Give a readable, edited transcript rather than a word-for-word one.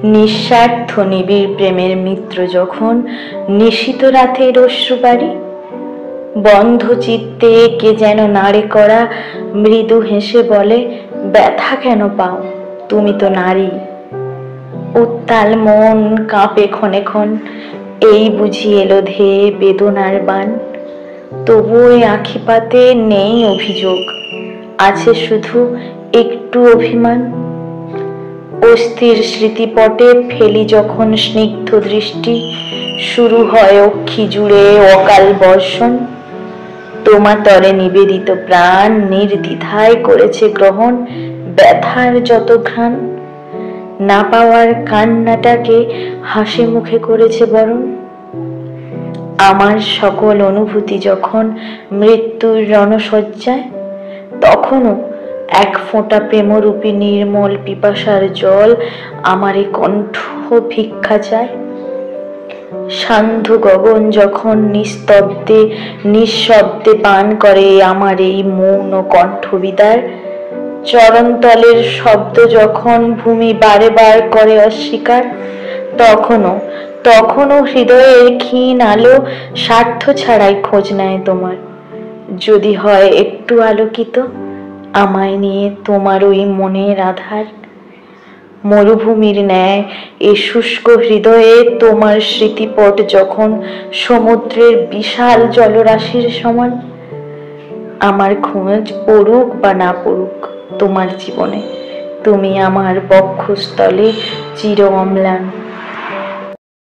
নিঃস্বার্থ নিবিড় প্রেমের মিত্র যখন নিশীত রাতের অশ্রুবাড়ি, বন্ধ চিত্তে কে যেন নাড়ে করা মৃদু হেসে বলে, ব্যথা কেন পাও, তুমি তো নারী। উত্তাল মন কাঁপে ক্ষণে ক্ষণ, এই বুঝি এলো ধেয়ে বেদনার বান। তবু ওই আঁখি পাতে নেই অভিযোগ, আছে শুধু একটু অভিমান। অস্থির স্মৃতিপটে ফেলি যখন স্নিগ্ধ দৃষ্টি, শুরু হয় অক্ষি জুড়ে অকাল বর্ষণ। তোমার তরে নিবেদিত প্রাণ নির্দ্বিধায় করেছে গ্রহণ ব্যথার যত ঘ্রাণ। না পাওয়ার কান্নাটাকে হাসি মুখে করেছে বরণ। আমার সকল অনুভূতি যখন মৃত্যুর রণশয্যায়, তখনও এক ফোঁটা প্রেমরূপী নির্মল পিপাসার জল আমার এই কণ্ঠ ভিক্ষা চায়। সান্ধ্য গগন যখন নিস্তব্ধে নিঃশব্দে পান করে আমার এই মৌন কণ্ঠবিদার, চরণতলের শব্দ যখন ভূমি বারে বার করে অস্বীকার, তখনও হৃদয়ের ক্ষীণ আলো স্বার্থ ছাড়াই খোঁজ নেয় তোমার। যদি হয় একটু আলোকিত আমায় নিয়ে তোমার ওই মনের আধার, মরুভূমির ন্যায় এই শুষ্ক হৃদয়ে তোমার স্মৃতিপট যখন সমুদ্রের বিশাল জলরাশির সমান। আমার খোঁজ পড়ুক বা না পড়ুক তোমার জীবনে, তুমি আমার বক্ষস্থলে চির অম্লান।